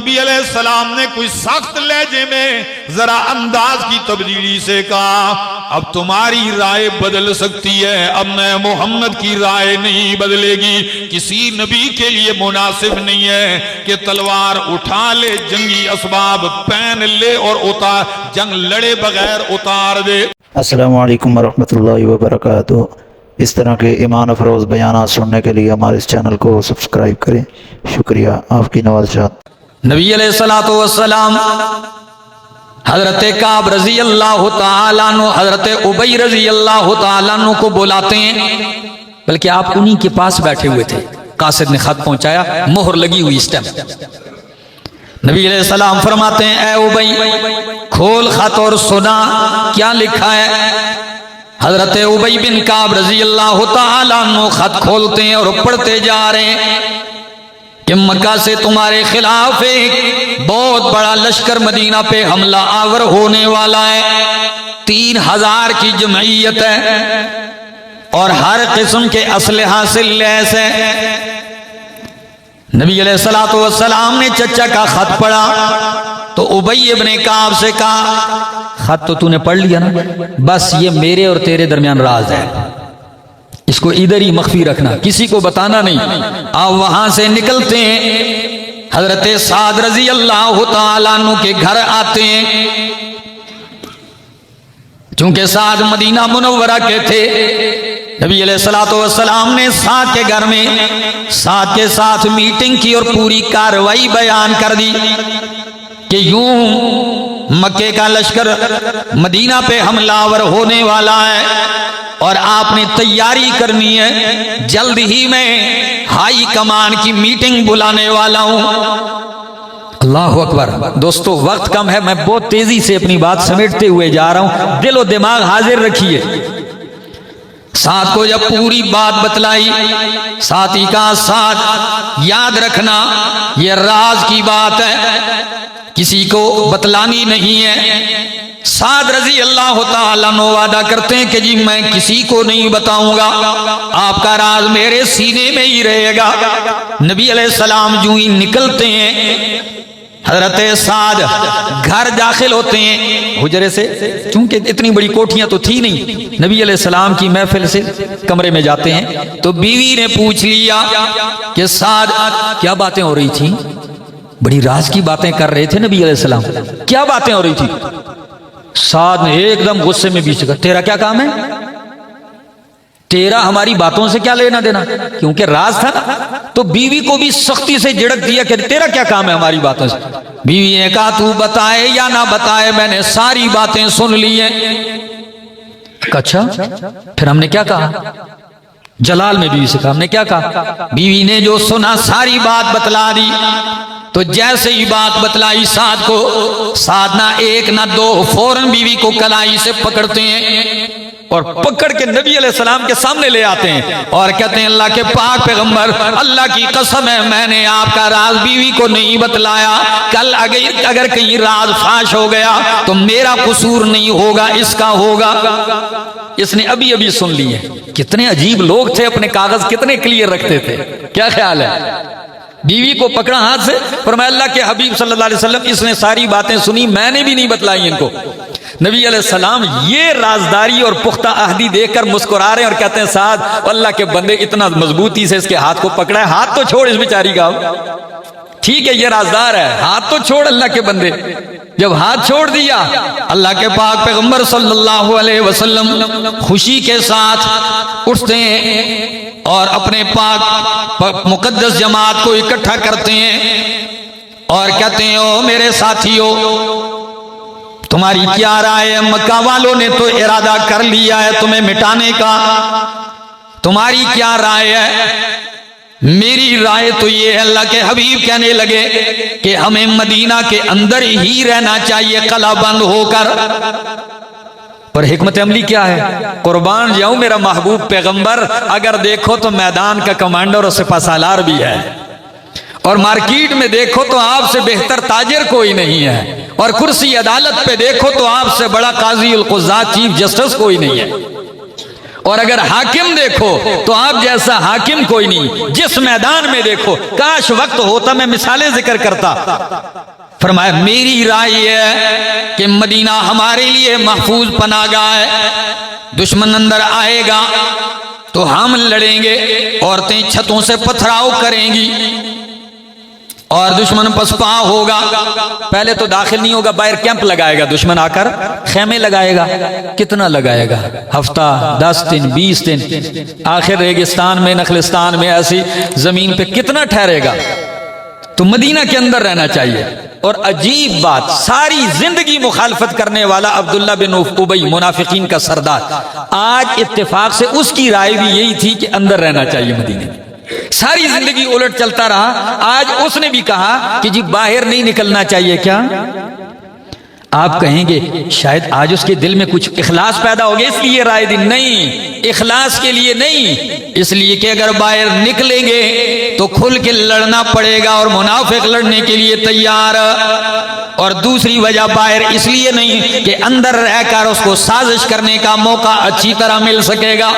نبی علیہ السلام نے کوئی سخت لہجے میں ذرا انداز کی تبدیلی سے کہا اب تمہاری رائے بدل سکتی ہے، اب میں محمد کی رائے نہیں بدلے گی۔ کسی نبی کے لیے مناسب نہیں ہے کہ تلوار اٹھا لے، جنگی اسباب پہن لے اور جنگ لڑے بغیر اتار دے۔ السلام علیکم ورحمۃ اللہ وبرکاتہ۔ اس طرح کے ایمان افروز بیانات سننے کے لیے ہمارے اس چینل کو سبسکرائب کریں۔ شکریہ، آپ کی نوازشات۔ نبی علیہ الصلوۃ والسلام حضرت کعب رضی اللہ تعالیٰ عنہ، حضرت ابی رضی اللہ تعالیٰ عنہ کو بلاتے ہیں، بلکہ آپ انہی کے پاس بیٹھے ہوئے تھے۔ قاصد نے خط پہنچایا، مہر لگی ہوئی اس ٹائم۔ نبی علیہ السلام فرماتے ہیں اے ابی کھول خط اور سنا کیا لکھا ہے۔ حضرت ابی بن کعب رضی اللہ تعالیٰ عنہ خط کھولتے ہیں اور پڑھتے جا رہے ہیں کہ مکہ سے تمہارے خلاف ایک بہت بڑا لشکر مدینہ پہ حملہ آور ہونے والا ہے، 3000 کی جمعیت ہے اور ہر قسم کے اسلحہ سے لیس ہے۔ نبی علیہ الصلوۃ والسلام نے چچا کا خط پڑھا تو ابی ابن کعب سے کہا خط تو نے پڑھ لیا نا، بس یہ میرے اور تیرے درمیان راز ہے، اس کو ادھر ہی مخفی رکھنا، کسی کو بتانا نہیں۔ آپ وہاں سے نکلتے ہیں، حضرت سعد رضی اللہ تعالیٰ عنہ کے گھر آتے ہیں۔ چونکہ سعد مدینہ منورہ کے تھے، نبی علیہ الصلوۃ والسلام نے سعد کے گھر میں سعد کے ساتھ میٹنگ کی اور پوری کارروائی بیان کر دی کہ یوں مکے کا لشکر مدینہ پہ حملہ آور ہونے والا ہے اور آپ نے تیاری کرنی ہے، جلد ہی میں ہائی کمان کی میٹنگ بلانے والا ہوں۔ اللہ اکبر۔ دوستو وقت کم ہے، میں بہت تیزی سے اپنی بات سمیٹتے ہوئے جا رہا ہوں، دل و دماغ حاضر رکھیے۔ سعد کو جب پوری بات بتلائی، ساتھی کا ساتھ یاد رکھنا یہ راز کی بات ہے، کسی کو بتلانی نہیں ہے۔ سعد رضی اللہ تعالیٰ عنہ وعدہ کرتے ہیں کہ جی میں کسی کو نہیں بتاؤں گا، آپ کا راز میرے سینے میں ہی رہے گا۔ نبی علیہ السلام جو ہی نکلتے ہیں، حضرت سعد گھر داخل ہوتے ہیں حجرے سے، چونکہ اتنی بڑی کوٹھیاں تو تھی نہیں، نبی علیہ السلام کی محفل سے کمرے میں جاتے ہیں تو بیوی نے پوچھ لیا کہ سعد کیا باتیں ہو رہی تھیں؟ بڑی راز کی باتیں کر رہے تھے نبی علیہ السلام، کیا باتیں ہو رہی تھی؟ سعد نے ایک دم غصے میں بیچ کہا تیرا کیا کام ہے، تیرا ہماری باتوں سے کیا لینا دینا، کیونکہ راز تھا تو بیوی کو بھی سختی سے جھڑک دیا کہ تیرا کیا کام ہے ہماری باتوں سے۔ بیوی نے کہا تو بتائے یا نہ بتائے میں نے ساری باتیں سن لی ہیں۔ اچھا پھر ہم نے کیا کہا؟ جلال میں بیوی سے کہا ہم نے کیا کہا؟ بیوی نے جو سنا ساری بات بتلا دی۔ تو جیسے ہی بات بتلائی سعد کو، سعد نہ ایک نہ دو فوراً بیوی کو کلائی سے پکڑتے ہیں اور پکڑ کے نبی علیہ السلام کے سامنے لے آتے ہیں اور کہتے ہیں اللہ کے پاک پیغمبر، اللہ کی قسم ہے میں نے آپ کا راز بیوی کو نہیں بتلایا، کل اگر کہیں راز فاش ہو گیا تو میرا قصور نہیں ہوگا، اس کا ہوگا۔ اس نے ابھی ابھی سن لیے۔ کتنے عجیب لوگ تھے، اپنے کاغذ کتنے کلیئر رکھتے تھے، کیا خیال ہے؟ بیوی کو پکڑا ہاتھ سے، فرمایا اللہ کے حبیب صلی اللہ علیہ وسلم اس نے ساری باتیں سنی، میں نے بھی نہیں بتلائی ان کو۔ نبی علیہ السلام یہ رازداری اور پختہ عہدی دیکھ کر مسکرا رہے ہیں اور کہتے ہیں سعد اللہ کے بندے اتنا مضبوطی سے اس کے ہاتھ کو پکڑا ہے، ہاتھ تو چھوڑ اس بیچاری کا، ٹھیک ہے یہ رازدار ہے، ہاتھ تو چھوڑ اللہ کے بندے۔ جب ہاتھ چھوڑ دیا، اللہ کے پاک پیغمبر صلی اللہ علیہ وسلم خوشی کے ساتھ اٹھتے ہیں اور اپنے پاک مقدس جماعت کو اکٹھا کرتے ہیں اور کہتے ہیں او میرے ساتھیو تمہاری کیا رائے ہے؟ مکہ والوں نے تو ارادہ کر لیا ہے تمہیں مٹانے کا، تمہاری کیا رائے ہے؟ میری رائے تو یہ ہے، اللہ کے حبیب کہنے لگے کہ ہمیں مدینہ کے اندر ہی رہنا چاہیے قلعہ بند ہو کر۔ اور حکمت عملی کیا ہے؟ قربان جاؤں میرا محبوب پیغمبر، اگر دیکھو تو میدان کا کمانڈر اور سپہ سالار بھی ہے، اور مارکیٹ میں دیکھو تو آپ سے بہتر تاجر کوئی نہیں ہے، اور کرسی عدالت پہ دیکھو تو آپ سے بڑا قاضی القضات چیف جسٹس کوئی نہیں ہے، اور اگر حاکم دیکھو تو آپ جیسا حاکم کوئی نہیں. جس میدان میں دیکھو, کاش وقت ہوتا میں مثالیں ذکر کرتا. فرمایا میری رائے یہ ہے کہ مدینہ ہمارے لیے محفوظ پناہ گاہ ہے. دشمن اندر آئے گا تو ہم لڑیں گے, عورتیں چھتوں سے پتھراؤ کریں گی اور دشمن پسپا ہوگا. پہلے تو داخل نہیں ہوگا, باہر کیمپ لگائے گا دشمن, آ کر خیمے لگائے گا. کتنا لگائے گا؟ ہفتہ, 10 دن, 20 دن. آخر ریگستان میں, نخلستان میں, ایسی زمین پہ کتنا ٹھہرے گا؟ تو مدینہ کے اندر رہنا چاہیے. اور عجیب بات, ساری زندگی مخالفت کرنے والا عبداللہ بن ابی, منافقین کا سردار, آج اتفاق سے اس کی رائے بھی یہی تھی کہ اندر رہنا چاہیے مدینے میں. ساری زندگی الٹ چلتا رہا, آج اس نے بھی کہا کہ جی باہر نہیں نکلنا چاہیے. کیا آپ کہیں گے شاید آج اس کے دل میں کچھ اخلاص پیدا ہو گیا اس لیے رائے دی؟ نہیں, اخلاص کے لیے نہیں, اس لیے کہ اگر باہر نکلیں گے تو کھل کے لڑنا پڑے گا اور منافق لڑنے کے لیے تیار. اور دوسری وجہ باہر اس لیے نہیں کہ اندر رہ کر اس کو سازش کرنے کا موقع اچھی طرح مل سکے گا.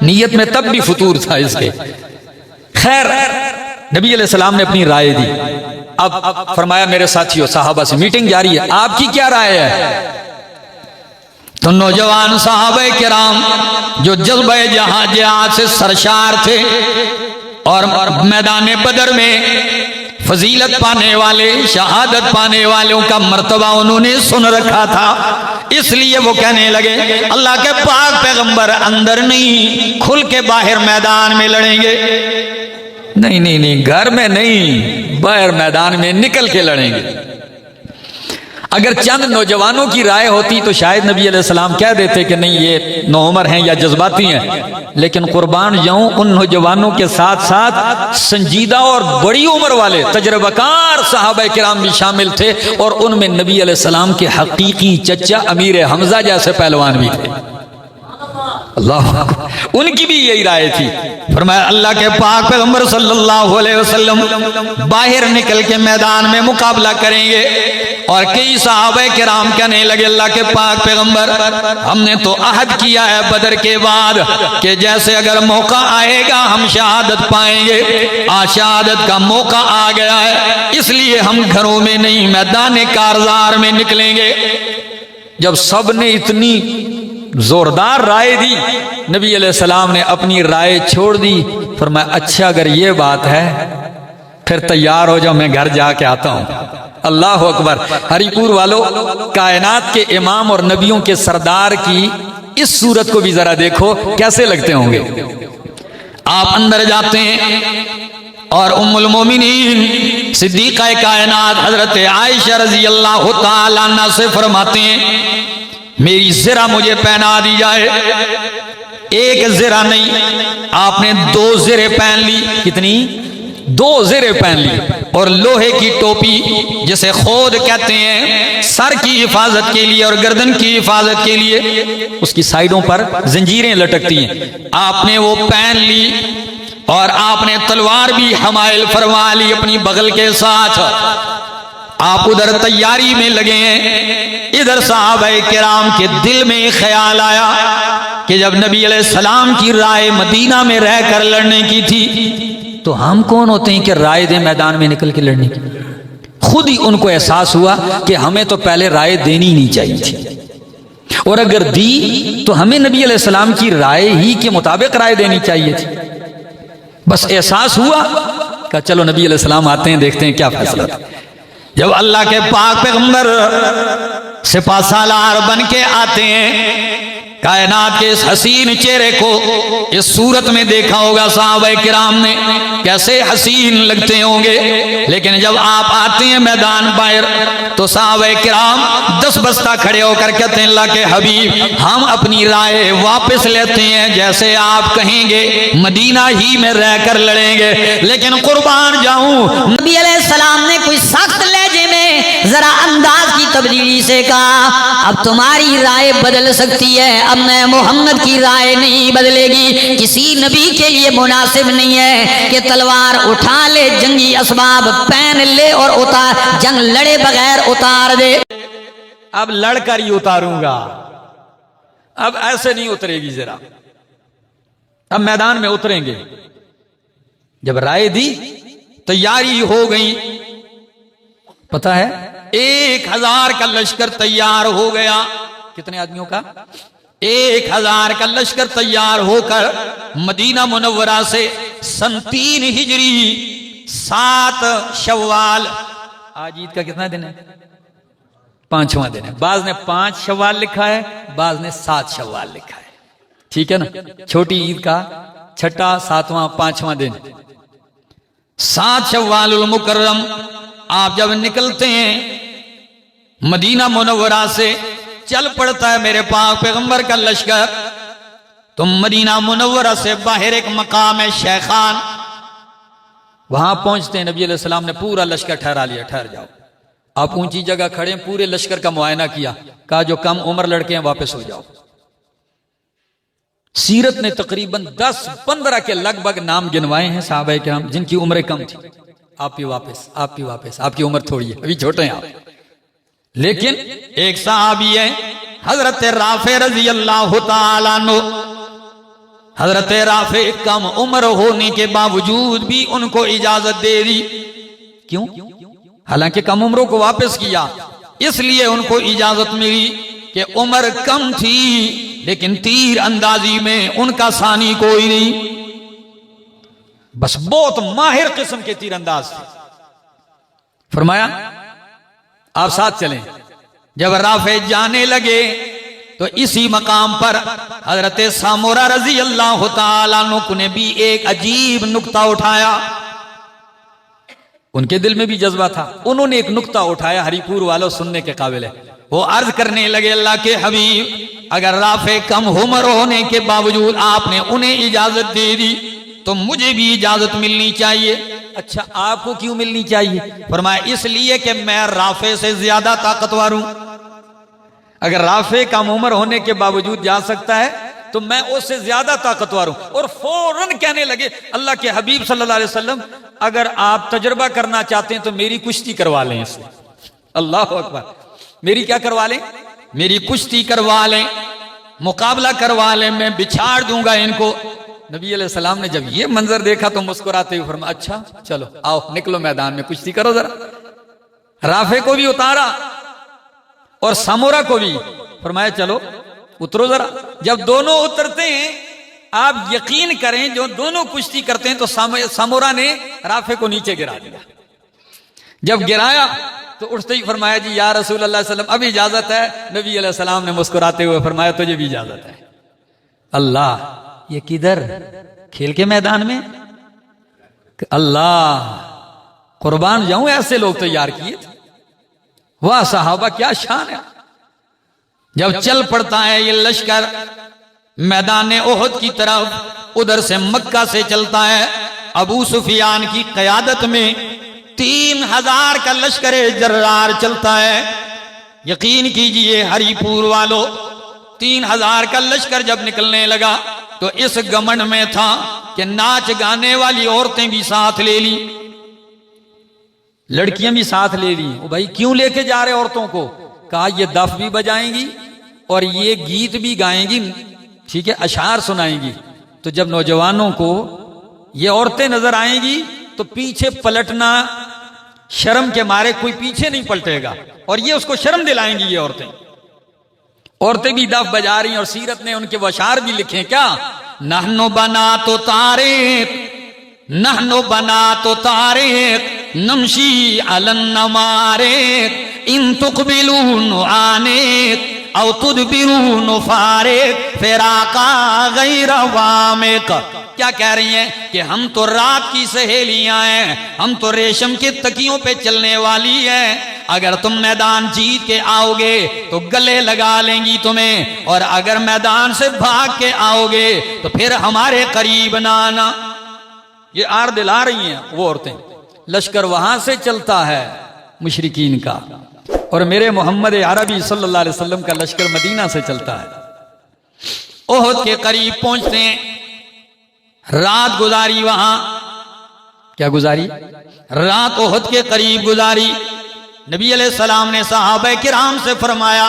نیت میں تب بھی فطور تھا اس کے. خیر, نبی علیہ السلام نے اپنی رائے دی. اب فرمایا میرے ساتھیوں, صحابہ سے میٹنگ جاری ہے, آپ کی کیا رائے ہے؟ تو نوجوان صحابہ کرام جو جذبہ جہاد سے سرشار تھے اور میدان بدر میں فضیلت پانے والے, شہادت پانے والوں کا مرتبہ انہوں نے سن رکھا تھا, اس لیے وہ کہنے لگے اللہ کے پاک پیغمبر اندر نہیں, کھل کے باہر میدان میں لڑیں گے. نہیں نہیں نہیں, گھر میں نہیں, باہر میدان میں نکل کے لڑیں گے. اگر چند نوجوانوں کی رائے ہوتی تو شاید نبی علیہ السلام کہہ دیتے کہ نہیں یہ نوعمر ہیں یا جذباتی ہیں, لیکن قربان جاؤں ان نوجوانوں کے ساتھ ساتھ سنجیدہ اور بڑی عمر والے تجربہ کار صحابہ کرام بھی شامل تھے, اور ان میں نبی علیہ السلام کے حقیقی چچا امیر حمزہ جیسے پہلوان بھی تھے. اللہ, ان کی بھی یہی رائے تھی. فرمایا اللہ کے پاک پیغمبر صلی اللہ علیہ وسلم باہر نکل کے میدان میں مقابلہ کریں گے. اور کئی صحابہ کرام کہنے لگے اللہ کے پاک پیغمبر ہم نے تو عہد کیا ہے بدر کے بعد کہ جیسے اگر موقع آئے گا ہم شہادت پائیں گے. آج شہادت کا موقع آ گیا ہے, اس لیے ہم گھروں میں نہیں میدان کارزار میں نکلیں گے. جب سب نے اتنی زوردار رائے دی, نبی علیہ السلام نے اپنی رائے چھوڑ دی. فرمایا اچھا اگر یہ بات ہے پھر تیار ہو جاؤ, میں گھر جا کے آتا ہوں. اللہ اکبر. ہری پور والوں, کائنات کے امام اور نبیوں کے سردار کی اس صورت کو بھی ذرا دیکھو کیسے لگتے ہوں گے. آپ اندر جاتے ہیں اور ام المومنین صدیقہ کائنات حضرت عائشہ رضی اللہ تعالی عنہ سے فرماتے ہیں میری زرہ مجھے پہنا دی جائے. ایک زرہ نہیں, آپ نے 2 زریں پہن لی. کتنی؟ 2 زریں پہن لی. اور لوہے کی ٹوپی جسے خود کہتے ہیں, سر کی حفاظت کے لیے اور گردن کی حفاظت کے لیے اس کی سائیڈوں پر زنجیریں لٹکتی ہیں, آپ نے وہ پہن لی. اور آپ نے تلوار بھی حمائل فرما لی اپنی بغل کے ساتھ. آپ ادھر تیاری میں لگے ہیں. ادھر صحابہ کرام کے دل میں خیال آیا کہ جب نبی علیہ السلام کی رائے مدینہ میں رہ کر لڑنے کی تھی تو ہم کون ہوتے ہیں کہ رائے دیں میدان میں نکل کے لڑنے کی. خود ہی ان کو احساس ہوا کہ ہمیں تو پہلے رائے دینی نہیں چاہیے تھی, اور اگر دی تو ہمیں نبی علیہ السلام کی رائے ہی کے مطابق رائے دینی چاہیے تھی. بس احساس ہوا کہ چلو نبی علیہ السلام آتے ہیں, دیکھتے ہیں کیا فیصلہ تھا. جب اللہ کے پاک پیغمبر سپہ سالار بن کے آتے ہیں, کائنات کے اس حسین چہرے کو اس صورت میں دیکھا ہوگا صحابہ کرام نے, کیسے حسین لگتے ہوں گے. لیکن جب آپ آتے ہیں میدان باہر تو صحابہ کرام 10 بستہ کھڑے ہو کر کہتے ہیں اللہ کے حبیب ہم اپنی رائے واپس لیتے ہیں, جیسے آپ کہیں گے مدینہ ہی میں رہ کر لڑیں گے. لیکن قربان جاؤں نبی علیہ السلام نے کوئی سخت لہجے میں ذرا انداز کی تبدیلی سے کہا اب تمہاری رائے بدل سکتی ہے, اب میں محمد کی رائے نہیں بدلے گی. کسی نبی کے لیے مناسب نہیں ہے کہ تلوار اٹھا لے, جنگی اسباب پہن لے اور جنگ لڑے بغیر اتار دے. اب لڑ کر ہی اتاروں گا, اب ایسے نہیں اترے گی. ذرا اب میدان میں اتریں گے. جب رائے دی تیاری ہو گئی. پتہ ہے 1000 کا لشکر تیار ہو گیا. کتنے آدمیوں کا؟ 1000 کا لشکر تیار ہو کر مدینہ منورہ سے سن 3 ہجری 7 شوال. آج عید کا کتنا دن ہے؟ 5واں دن ہے. بعض نے 5 شوال لکھا ہے, بعض نے 7 شوال لکھا ہے. ٹھیک ہے نا, چھوٹی عید کا 6واں 7واں 5واں دن 7 شوال المکرم. آپ جب نکلتے ہیں مدینہ منورہ سے, چل پڑتا ہے میرے پاک پیغمبر کا لشکر. تم مدینہ منورہ سے باہر ایک مقام ہے شیخان, وہاں پہنچتے ہیں. نبی علیہ السلام نے پورا لشکر ٹھہرا لیا, ٹھہر جاؤ. آپ اونچی جگہ کھڑے ہیں, پورے لشکر کا معائنہ کیا, کہا جو کم عمر لڑکے ہیں واپس ہو جاؤ. سیرت نے تقریباً 10-15 کے لگ بھگ نام گنوائے ہیں صحابہ کرام جن کی عمریں کم تھی. آپ بھی واپس, آپ بھی واپس, آپ کی عمر تھوڑی ہے, ابھی چھوٹے ہیں آپ. لیکن ایک صحابی ہے حضرت رافع رضی اللہ تعالیٰ عنہ. حضرت رافع کم عمر ہونے کے باوجود بھی ان کو اجازت دے دی. کیوں؟ حالانکہ کم عمروں کو واپس کیا, اس لیے ان کو اجازت ملی کہ عمر کم تھی لیکن تیر اندازی میں ان کا ثانی کوئی نہیں, بس بہت ماہر قسم کے تیر انداز تھے. فرمایا آپ ساتھ چلیں. جب رافع جانے لگے تو اسی مقام پر حضرت سامورہ رضی اللہ تعالیٰ عنہ نے بھی ایک عجیب نکتہ اٹھایا. ان کے دل میں بھی جذبہ تھا, انہوں نے ایک نکتہ اٹھایا, ہری پور والوں سننے کے قابل ہے. وہ عرض کرنے لگے اللہ کے حبیب, اگر رافع کم عمر ہونے کے باوجود آپ نے انہیں اجازت دے دی تو مجھے بھی اجازت ملنی چاہیے. اچھا آپ کو کیوں ملنی چاہیے؟ فرمایا اس لیے کہ میں رافع سے زیادہ طاقتور ہوں. اگر رافع کم عمر ہونے کے باوجود جا سکتا ہے تو میں اس سے زیادہ طاقتور ہوں. اور فوراً کہنے لگے اللہ کے حبیب صلی اللہ علیہ وسلم اگر آپ تجربہ کرنا چاہتے ہیں تو میری کشتی کروا لیں اس سے. اللہ اکبر, میری کیا کروا لیں؟ میری کشتی کروا لیں, مقابلہ کروا لیں, میں بچھاڑ دوں گا ان کو. نبی علیہ السلام نے جب یہ منظر دیکھا تو مسکراتے ہوئے فرمایا اچھا چلو آؤ نکلو میدان میں, کشتی کرو ذرا. رافع کو بھی اتارا اور سامورہ کو بھی, فرمایا چلو اترو ذرا. جب دونوں اترتے ہیں آپ یقین کریں جو دونوں کشتی کرتے ہیں تو سامورہ نے رافع کو نیچے گرا دیا. جب گرایا تو اٹھتے ہی فرمایا جی یا رسول اللہ صلی اللہ علیہ وسلم اب اجازت ہے. نبی علیہ السلام نے مسکراتے ہوئے فرمایا تجھے بھی اجازت ہے. اللہ, یہ کدھر؟ کھیل کے میدان میں. اللہ قربان جاؤں, ایسے لوگ تیار کیے تھے. واہ صحابہ کیا شان ہے. جب چل پڑتا ہے یہ لشکر میدان احد کی طرف, ادھر سے مکہ سے چلتا ہے ابو سفیان کی قیادت میں 3000 کا لشکر جرار چلتا ہے. یقین کیجئے ہری پور والو 3000 کا لشکر جب نکلنے لگا تو اس گمنڈ میں تھا کہ ناچ گانے والی عورتیں بھی ساتھ لے لی, لڑکیاں بھی ساتھ لے لی. او بھائی کیوں لے کے جا رہے عورتوں کو؟ کہا یہ دف بھی بجائیں گی اور یہ گیت بھی گائیں گی, ٹھیک ہے, اشعار سنائیں گی. تو جب نوجوانوں کو یہ عورتیں نظر آئیں گی تو پیچھے پلٹنا شرم کے مارے کوئی پیچھے نہیں پلٹے گا, اور یہ اس کو شرم دلائیں گی. یہ عورتیں بھی دف بجا رہی ہیں, اور سیرت نے ان کے وہ اشعار بھی لکھے. کیا؟ نحنو بنات طارق, نحنو بنات طارق نمشی علی النمارق ان تقبلوا نعانق او تدبروا نفارق فراقا غیر وامق. کیا کہہ رہی ہیں کہ ہم تو رات کی سہیلیاں ہیں, ہم تو ریشم کے تکیوں پہ چلنے والی ہیں. اگر تم میدان جیت کے آؤ گے تو گلے لگا لیں گی تمہیں, اور اگر میدان سے بھاگ کے آؤ گے تو پھر ہمارے قریب نہ آنا. یہ آر دلا رہی ہیں وہ عورتیں. لشکر وہاں سے چلتا ہے مشرکین کا, اور میرے محمد عربی صلی اللہ علیہ وسلم کا لشکر مدینہ سے چلتا ہے. احد کے قریب پہنچتے ہیں, رات گزاری وہاں. کیا گزاری؟ رات احد کے قریب گزاری. نبی علیہ السلام نے صحابہ کرام سے فرمایا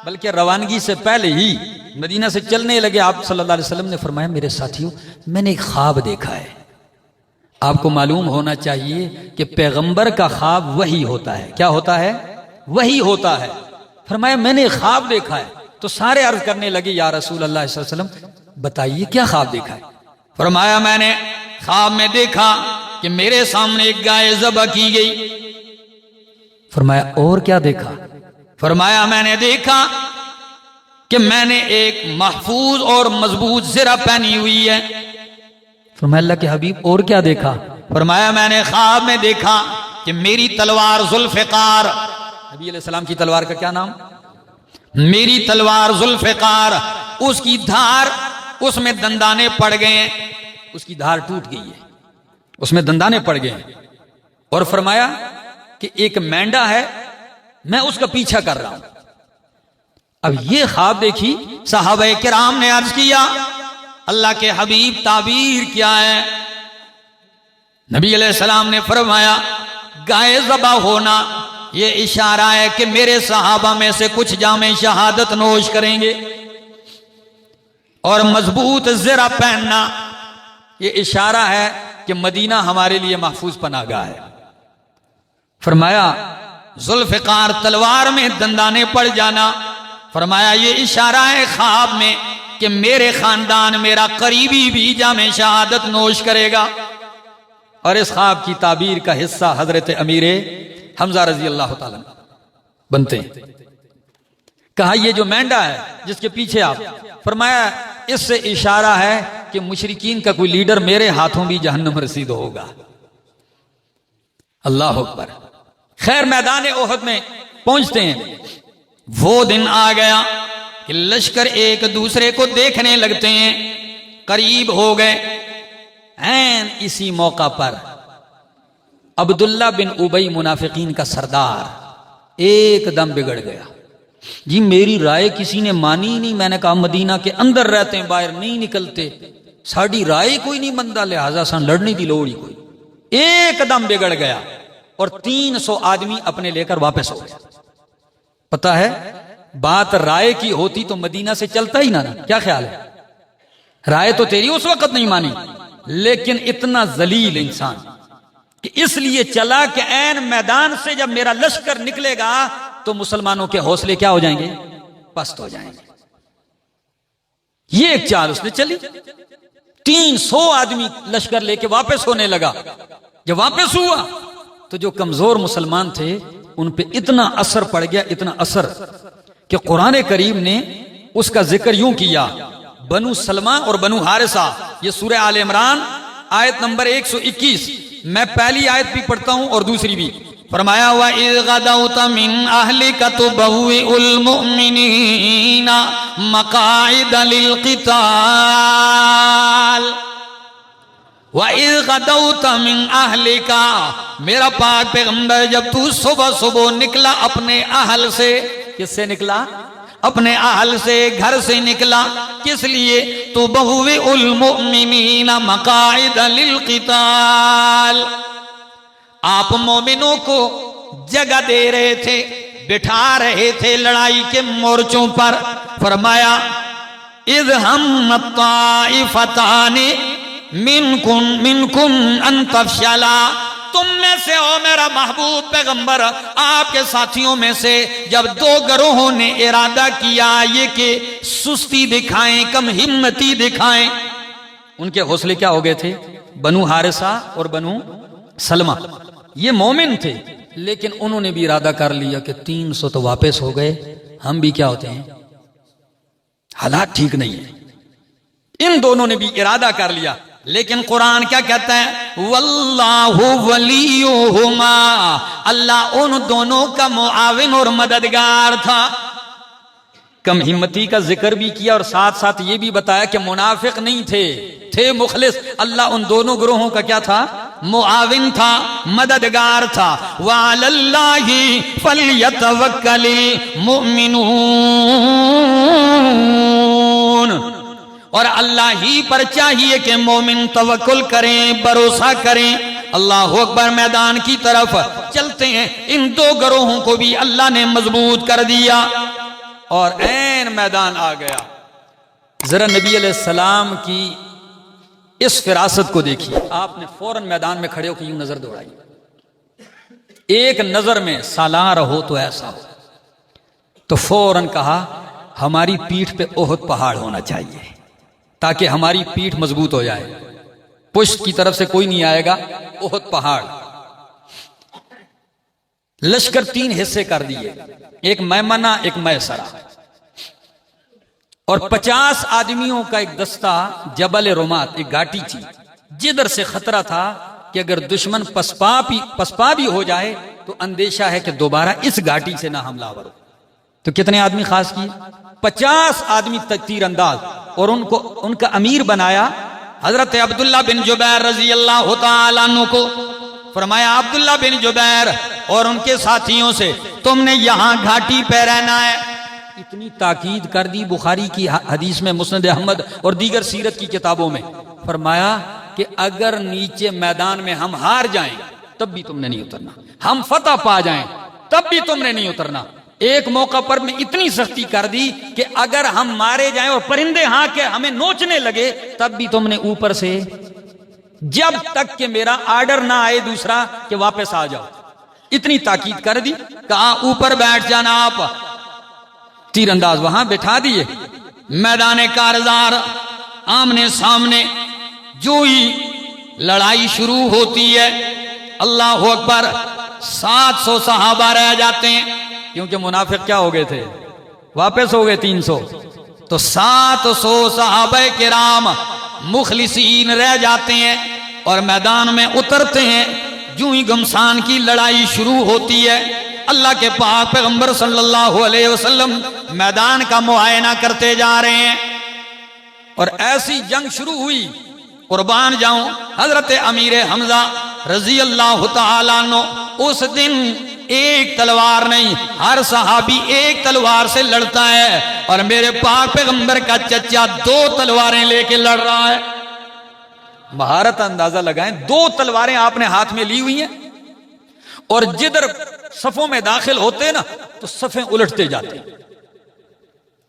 بلکہ روانگی سے پہلے ہی مدینہ سے چلنے لگے آپ صلی اللہ علیہ وسلم نے فرمایا میرے ساتھیوں میں نے ایک خواب دیکھا ہے. آپ کو معلوم ہونا چاہیے کہ پیغمبر کا خواب وہی ہوتا ہے. کیا ہوتا ہے؟ وہی ہوتا ہے. فرمایا میں نے خواب دیکھا ہے. تو سارے عرض کرنے لگے یا رسول اللہ صلی اللہ علیہ وسلم بتائیے کیا خواب دیکھا ہے؟ فرمایا میں نے خواب میں دیکھا کہ میرے سامنے ایک گائے ذبح کی گئی. فرمایا اور کیا دیکھا؟ فرمایا میں نے دیکھا کہ میں نے ایک محفوظ اور مضبوط زرہ پہنی ہوئی ہے. فرمایا اللہ کے حبیب اور کیا دیکھا؟ فرمایا میں نے خواب میں دیکھا کہ میری تلوار ذوالفقار، نبی علیہ السلام کی تلوار کا کیا نام؟ میری تلوار ذوالفقار، اس کی دھار، اس میں دندانے پڑ گئے ہیں، اس کی دھار ٹوٹ گئی ہے، اس میں دندانے پڑ گئے ہیں. اور فرمایا کہ ایک مینڈا ہے میں اس کا پیچھا کر رہا ہوں. اب یہ خواب دیکھی صحابہ کرام نے عرض کیا اللہ کے حبیب تعبیر کیا ہے؟ نبی علیہ السلام نے فرمایا گائے ذبح ہونا یہ اشارہ ہے کہ میرے صحابہ میں سے کچھ جام شہادت نوش کریں گے، اور مضبوط زرہ پہننا یہ اشارہ ہے کہ مدینہ ہمارے لیے محفوظ پناہ گاہ ہے. فرمایا ذوالفقار تلوار میں دندانے پڑ جانا، فرمایا یہ اشارہ ہے خواب میں کہ میرے خاندان میرا قریبی بھی جام شہادت نوش کرے گا. اور اس خواب کی تعبیر کا حصہ حضرت امیر حمزہ رضی اللہ تعالیٰ بنتے ہیں. کہا یہ جو مینڈا ہے جس کے پیچھے آپ، فرمایا اس سے اشارہ ہے کہ مشرکین کا کوئی لیڈر میرے ہاتھوں بھی جہنم رسید ہوگا. اللہ اکبر. خیر میدان احد میں پہنچتے ہیں. وہ دن آ گیا کہ لشکر ایک دوسرے کو دیکھنے لگتے ہیں، قریب ہو گئے. این اسی موقع پر عبداللہ بن ابی منافقین کا سردار ایک دم بگڑ گیا. جی میری رائے کسی نے مانی نہیں. میں نے کہا مدینہ کے اندر رہتے ہیں باہر نہیں نکلتے، ساڑی رائے کوئی نہیں مندا لہذا سان لڑنے دی لوڑ ہی کوئی. ایک دم بگڑ گیا اور 300 آدمی اپنے لے کر واپس ہو گیا. پتہ ہے بات رائے کی ہوتی تو مدینہ سے چلتا ہی نہ. کیا خیال ہے؟ رائے تو تیری اس وقت نہیں مانی، لیکن اتنا ذلیل انسان کہ اس لیے چلا کہ عین میدان سے جب میرا لشکر نکلے گا تو مسلمانوں کے حوصلے کیا ہو جائیں گے؟ پست ہو جائیں گے. یہ ایک چال اس نے چلی. 300 آدمی لشکر لے کے واپس ہونے لگا. جب واپس ہوا تو جو کمزور مسلمان تھے ان پہ اتنا اثر پڑ گیا، اتنا اثر کہ قرآن کریم نے اس کا ذکر یوں کیا. بنو سلمہ اور بنو حارثہ، یہ سورہ آل عمران آیت نمبر 121. میں پہلی آیت بھی پڑھتا ہوں اور دوسری بھی. فرمایا وَإِذْ غَدَوْتَ مِنْ أَهْلِكَ تُبَوِّئُ الْمُؤْمِنِينَ مَقَاعِدَ لِلْقِتَالِ. وَإِذْ غَدَوْتَ مِنْ أَهْلِكَ، میرا پاک پیغمبر جب تو صبح صبح نکلا اپنے اہل سے. کس سے نکلا؟ اپنے اہل سے، گھر سے نکلا. کس لیے؟ تُبَوِّئُ الْمُؤْمِنِينَ مَقَاعِدَ لِلْقِتَالِ. آپ مومنوں کو جگہ دے رہے تھے، بٹھا رہے تھے لڑائی کے مورچوں پر. فرمایا اذ ہمت طائفتان منکم ان تفشلا، تم میں سے او میرا محبوب پیغمبر، آپ کے ساتھیوں میں سے جب 2 گروہوں نے ارادہ کیا یہ کہ سستی دکھائیں، کم ہمتی دکھائیں. ان کے حوصلے کیا ہو گئے تھے؟ بنو حارثہ اور بنو سلمہ. یہ مومن تھے لیکن انہوں نے بھی ارادہ کر لیا کہ 300 تو واپس ہو گئے، ہم بھی کیا ہوتے ہیں؟ حالات ٹھیک نہیں ہے. ان دونوں نے بھی ارادہ کر لیا. لیکن قرآن کیا کہتا ہے؟ واللہ ولیہما، اللہ ان دونوں کا معاون اور مددگار تھا. کم ہمتی کا ذکر بھی کیا اور ساتھ ساتھ یہ بھی بتایا کہ منافق نہیں تھے مخلص. اللہ ان دونوں گروہوں کا کیا تھا؟ معاون تھا، مددگار تھا. وعلی اللہ فلیتوکل المؤمنون، اور اللہ ہی پر چاہیے کہ مومن توکل کریں، بھروسہ کریں. اللہ اکبر. میدان کی طرف چلتے ہیں. ان 2 گروہوں کو بھی اللہ نے مضبوط کر دیا اور عین میدان آ گیا. ذرا نبی علیہ السلام کی اس فراست کو دیکھیے. آپ نے فوراً میدان میں کھڑے ہو کے یوں نظر دوڑائی. ایک نظر میں سالار ہو تو ایسا ہو. تو فوراً کہا ہماری پیٹھ پہ احد پہاڑ ہونا چاہیے تاکہ ہماری پیٹھ مضبوط ہو جائے. پشت کی طرف سے کوئی نہیں آئے گا. احد پہاڑ. لشکر 3 حصے کر دیے, ایک میمنہ ایک میسرہ, اور 50 آدمیوں کا ایک دستہ جبل رمات, ایک گھاٹی تھی جدھر سے خطرہ تھا کہ اگر دشمن پسپا بھی ہو جائے تو اندیشہ ہے کہ دوبارہ اس گھاٹی سے نہ حملہ آور ہو. تو کتنے آدمی خاص کیے؟ 50 آدمی تیر انداز, اور ان کا امیر بنایا حضرت عبداللہ بن جبیر رضی اللہ تعالیٰ عنہ کو. فرمایا عبداللہ بن جبیر اور ان کے ساتھیوں سے تم نے یہاں گھاٹی پہ رہنا ہے. اتنی تاکید کر دی بخاری کی حدیث میں, مسند احمد اور دیگر سیرت کی کتابوں میں. فرمایا کہ اگر نیچے میدان میں ہم ہار جائیں تب بھی تم نے نہیں اترنا, ہم فتح پا جائیں تب بھی تم نے نہیں اترنا. ایک موقع پر میں اتنی سختی کر دی کہ اگر ہم مارے جائیں اور پرندے ہاں کے ہمیں نوچنے لگے تب بھی تم نے اوپر سے, جب تک کہ میرا آرڈر نہ آئے دوسرا کہ واپس آ جاؤ. اتنی تاکید کر دی. کہا اوپر بیٹھ جانا آپ. تیر انداز وہاں بٹھا دیے. میدان کارزار آمنے سامنے. جو ہی لڑائی شروع ہوتی ہے اللہ اکبر 700 صحابہ رہ جاتے ہیں, کیونکہ منافق کیا ہو گئے تھے, واپس ہو گئے 300. تو 700 صحابہ کرام مخلصین رہ جاتے ہیں اور میدان میں اترتے ہیں. جو ہی گمسان کی لڑائی شروع ہوتی ہے اللہ کے پاک پیغمبر صلی اللہ علیہ وسلم میدان کا معائنہ کرتے جا رہے ہیں, اور ایسی جنگ شروع ہوئی. قربان جاؤں حضرت امیر حمزہ رضی اللہ تعالیٰ عنہ اس دن ایک تلوار نہیں, ہر صحابی ایک تلوار سے لڑتا ہے, اور میرے پاک پیغمبر کا چچا 2 تلواریں لے کے لڑ رہا ہے. مہارت اندازہ لگائیں, 2 تلواریں آپ نے ہاتھ میں لی ہوئی ہیں, اور جدھر صفوں میں داخل ہوتے نا تو صفیں الٹتے جاتے.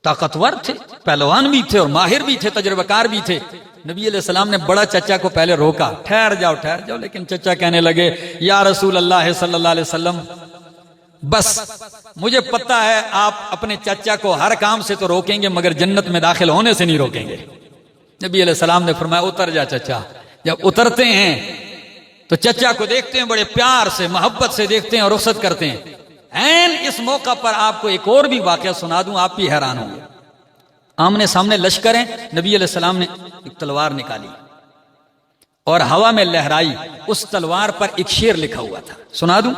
طاقتور تھے, پہلوان بھی تھے اور ماہر بھی تھے, تجربہ کار بھی تھے. نبی علیہ السلام نے بڑا چچا کو پہلے روکا, ٹھہر جاؤ, لیکن چچا کہنے لگے یا رسول اللہ صلی اللہ علیہ وسلم بس مجھے پتہ ہے آپ اپنے چچا کو ہر کام سے تو روکیں گے مگر جنت میں داخل ہونے سے نہیں روکیں گے. نبی علیہ السلام نے فرمایا اتر جا چچا. جب اترتے ہیں تو چچا کو دیکھتے ہیں, بڑے پیار سے محبت سے دیکھتے ہیں اور رخصت کرتے ہیں. این اس موقع پر آپ کو ایک اور بھی واقعہ سنا دوں, آپ بھی حیران ہوں گے. آمنے سامنے لشکر ہیں, نبی علیہ السلام نے ایک تلوار نکالی اور ہوا میں لہرائی. اس تلوار پر ایک شعر لکھا ہوا تھا, سنا دوں,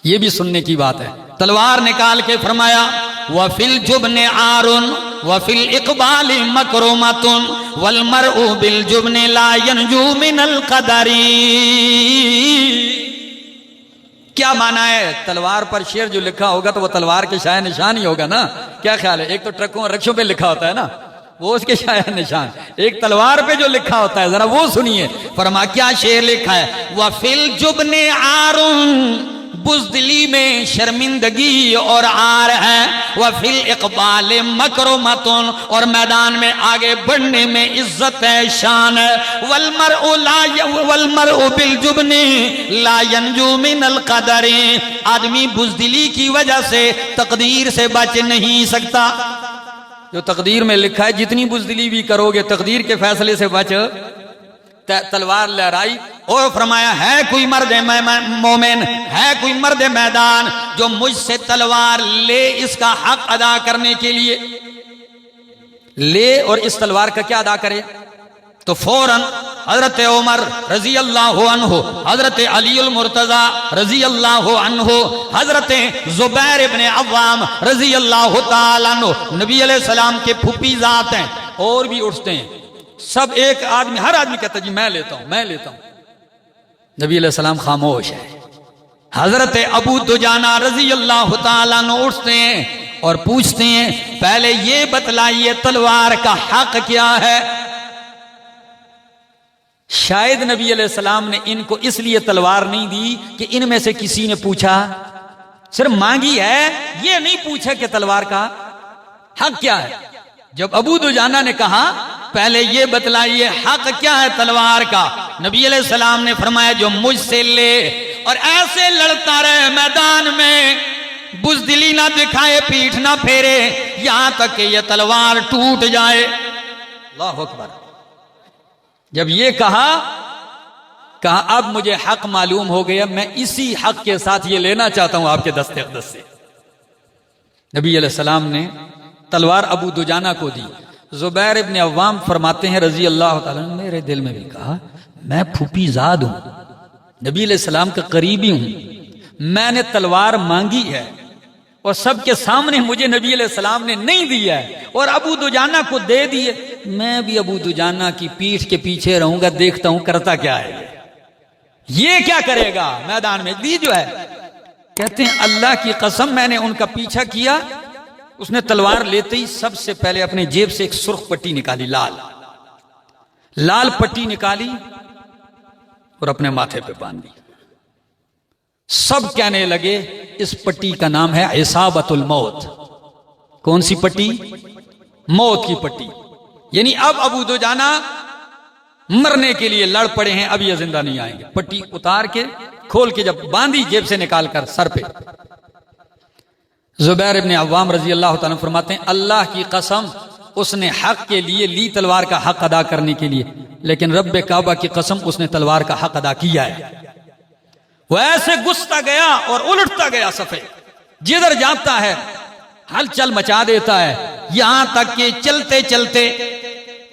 یہ بھی سننے کی بات ہے. تلوار نکال کے فرمایا وَفِي الْجُبْنِ عَارٌ وَفِي الْإِقْبَالِ مَكْرُمَةٌ وَالْمَرْءُ بِالْجُبْنِ لَا يَنْجُو مِنَ الْقَدَرِ. کیا معنی ہے؟ تلوار پر شعر جو لکھا ہوگا تو وہ تلوار کے شایع نشان ہی ہوگا نا. کیا خیال ہے؟ ایک تو ٹرکوں اور رکشوں پہ لکھا ہوتا ہے نا, وہ اس کے شایع نشان. ایک تلوار پہ جو لکھا ہوتا ہے ذرا وہ سنیے. فرما کیا شعر لکھا ہے, وَفِي الْجُبْنِ عَارٌ, بزدلی میں شرمندگی اور عار ہے, وَفِي الْإِقْبَالِ مَكْرُمَةٌ, اور میدان میں آگے بڑھنے میں عزت ہے, شان ہے. وَالْمَرْءُ بِالْجُبْنِ لَا يَنْجُو مِنَ الْقَدَرِ, آدمی بزدلی کی وجہ سے تقدیر سے بچ نہیں سکتا. جو تقدیر میں لکھا ہے جتنی بزدلی بھی کرو گے تقدیر کے فیصلے سے بچ. تلوار لہرائی اور فرمایا ہے کوئی مرد مومن, ہے کوئی مرد میدان جو مجھ سے تلوار لے, اس کا حق ادا کرنے کے لیے لے, اور اس تلوار کا کیا ادا کرے. تو فوراً حضرت عمر رضی اللہ عنہ, حضرت علی المرتضی رضی اللہ عنہ, حضرت زبیر ابن عوام رضی اللہ تعالیٰ عنہ, نبی علیہ السلام کے پھوپھی ذات ہیں, اور بھی اٹھتے ہیں. سب ایک آدمی, ہر آدمی کہتا ہے جی میں لیتا ہوں. نبی علیہ السلام خاموش ہے. حضرت ابو دجانہ رضی اللہ تعالیٰ عنہ اٹھتے ہیں اور پوچھتے ہیں پہلے یہ بتلائیے تلوار کا حق کیا ہے. شاید نبی علیہ السلام نے ان کو اس لیے تلوار نہیں دی کہ ان میں سے کسی نے پوچھا صرف مانگی ہے، یہ نہیں پوچھا کہ تلوار کا حق کیا ہے۔ جب ابو دجانہ نے کہا پہلے یہ بتلائیے حق کیا ہے تلوار کا، نبی علیہ السلام نے فرمایا جو مجھ سے لے اور ایسے لڑتا رہے میدان میں، بزدلی نہ دکھائے، پیٹھ نہ پھیرے، یہاں تک کہ یہ تلوار ٹوٹ جائے۔ اللہ اکبر۔ جب یہ کہا اب مجھے حق معلوم ہو گیا، میں اسی حق کے ساتھ یہ لینا چاہتا ہوں آپ کے دست اقدس سے۔ نبی علیہ السلام نے تلوار ابو دجانہ کو دی۔ زبیر ابن عوام فرماتے ہیں رضی اللہ تعالیٰ عنہ، میرے دل میں بھی کہا میں پھوپھی زاد ہوں، نبی علیہ السلام کا قریبی ہوں، میں نے تلوار مانگی ہے اور سب کے سامنے مجھے نبی علیہ السلام نے نہیں دیا ہے اور ابو دجانہ کو دے دیے، میں بھی ابو دجانہ کی پیٹھ کے پیچھے رہوں گا، دیکھتا ہوں کرتا کیا ہے، یہ کیا کرے گا میدان میں۔ دی جو ہے کہتے ہیں اللہ کی قسم میں نے ان کا پیچھا کیا، اس نے تلوار لیتے ہی سب سے پہلے اپنے جیب سے ایک سرخ پٹی نکالی، لال پٹی نکالی اور اپنے ماتھے پہ باندھ دی۔ سب کہنے لگے اس پٹی کا نام ہے عصابۃ الموت۔ کون سی پٹی؟ موت کی پٹی، یعنی اب ابو دجانہ مرنے کے لیے لڑ پڑے ہیں، اب یہ زندہ نہیں آئیں گے۔ پٹی اتار کے کھول کے جب باندھی جیب سے نکال کر سر پہ، زبیر ابن عوام رضی اللہ تعالیٰ فرماتے ہیں اللہ کی قسم اس نے حق کے لیے لی تلوار کا حق ادا کرنے کے لیے، لیکن رب کعبہ کی قسم اس نے تلوار کا حق ادا کیا ہے۔ وہ ایسے گھستا گیا اور الٹتا گیا صفے، جدھر جاتا ہے ہلچل مچا دیتا ہے، یہاں تک کہ چلتے چلتے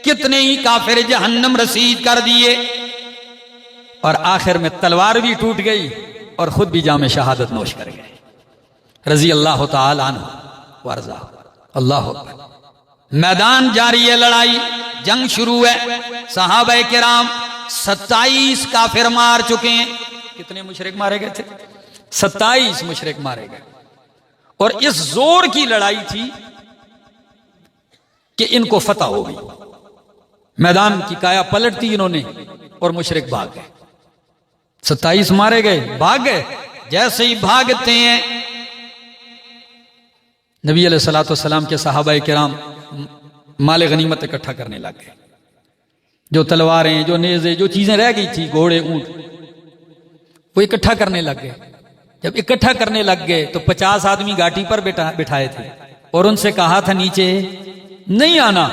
کتنے ہی کافر جہنم رسید کر دیے اور آخر میں تلوار بھی ٹوٹ گئی اور خود بھی جام شہادت نوش کر گئے رضی اللہ تعالی عنہ وارضا۔ اللہ اکبر۔ میدان جاری ہے، لڑائی جنگ شروع ہے، صحابہ کرام 27 کافر مار چکے ہیں۔ کتنے مشرک مارے گئے تھے؟ 27 مشرک مارے گئے، اور اس زور کی لڑائی تھی کہ ان کو فتح ہو گئی، میدان کی کایا پلٹتی انہوں نے اور مشرک بھاگ گئے۔ 27 مارے گئے، بھاگ گئے۔ جیسے ہی بھاگتے ہیں نبی علیہ الصلوۃ والسلام کے صحابہ کرام مال غنیمت اکٹھا کرنے لگ گئے، جو تلواریں، جو نیزے، جو چیزیں رہ گئی تھی، گھوڑے، اونٹ، وہ اکٹھا کرنے لگ گئے۔ جب اکٹھا کرنے لگ گئے تو 50 آدمی گاٹی پر بٹھائے تھے اور ان سے کہا تھا نیچے نہیں آنا،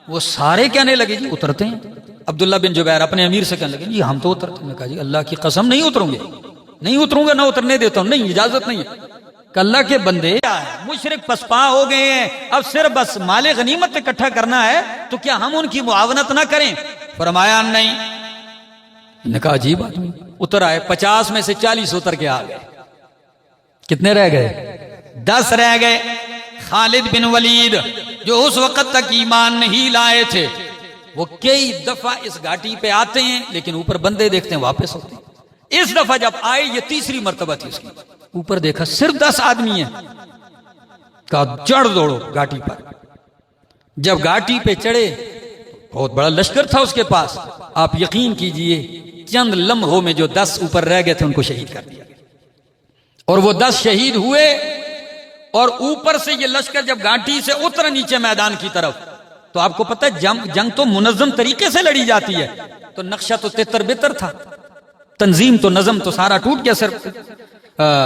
وہ سارے کہنے لگے جی اترتے ہیں۔ عبداللہ بن جبیر اپنے امیر سے کہنے لگے جی ہم تو اترتے ہیں۔ میں کہا جی اللہ کی قسم نہیں اتروں گے، نہیں اتروں گا، نہ اترنے دیتا ہوں، نہیں اجازت نہیں ہے۔ کہ اللہ کے بندے مشرک پسپا ہو گئے ہیں، اب صرف بس مال غنیمت اکٹھا کرنا ہے تو کیا ہم ان کی معاونت نہ کریں؟ فرمایا نہیں۔ نے کہا عجیب آدمی، اتر آئے، 50 میں سے 40 اتر کے آ گئے۔ کتنے رہ گئے؟ 10 رہ گئے۔ خالد بن ولید جو اس وقت تک ایمان نہیں لائے تھے، وہ کئی دفعہ اس گھاٹی پہ آتے ہیں لیکن اوپر بندے دیکھتے ہیں واپس ہوتے ہیں۔ اس دفعہ جب آئے، یہ تیسری مرتبہ تھی اس کی، اوپر دیکھا صرف 10 آدمی ہیں، کہا چڑھ دوڑو گھاٹی پر۔ جب گھاٹی پہ چڑھے، بہت بڑا لشکر تھا اس کے پاس، آپ یقین کیجئے چند لمحوں میں جو 10 اوپر رہ گئے تھے ان کو شہید کر دیا، اور وہ 10 شہید ہوئے۔ اور اوپر سے یہ لشکر جب گھاٹی سے اترا نیچے میدان کی طرف، تو آپ کو پتہ ہے جنگ تو منظم طریقے سے لڑی جاتی ہے، تو نقشہ تو تتر بتر تھا، تنظیم تو نظم تو سارا ٹوٹ گیا، صرف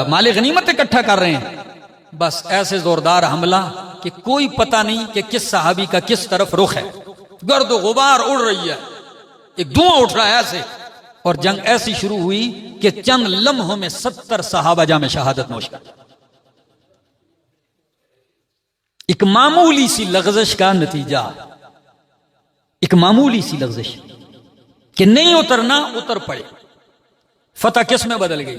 مال غنیمت اکٹھا کر رہے ہیں۔ بس ایسے زوردار حملہ کہ کوئی پتہ نہیں کہ کس صحابی کا کس طرف رخ ہے، گرد و غبار اڑ رہی ہے، ایک دھواں اٹھ رہا ہے ایسے، اور جنگ ایسی شروع ہوئی کہ چند لمحوں میں 70 صحابہ جام شہادت نوش کر۔ ایک معمولی سی لغزش کا نتیجہ، ایک معمولی سی لغزش کہ نہیں اترنا، اتر پڑے۔ فتح کس میں بدل گئی؟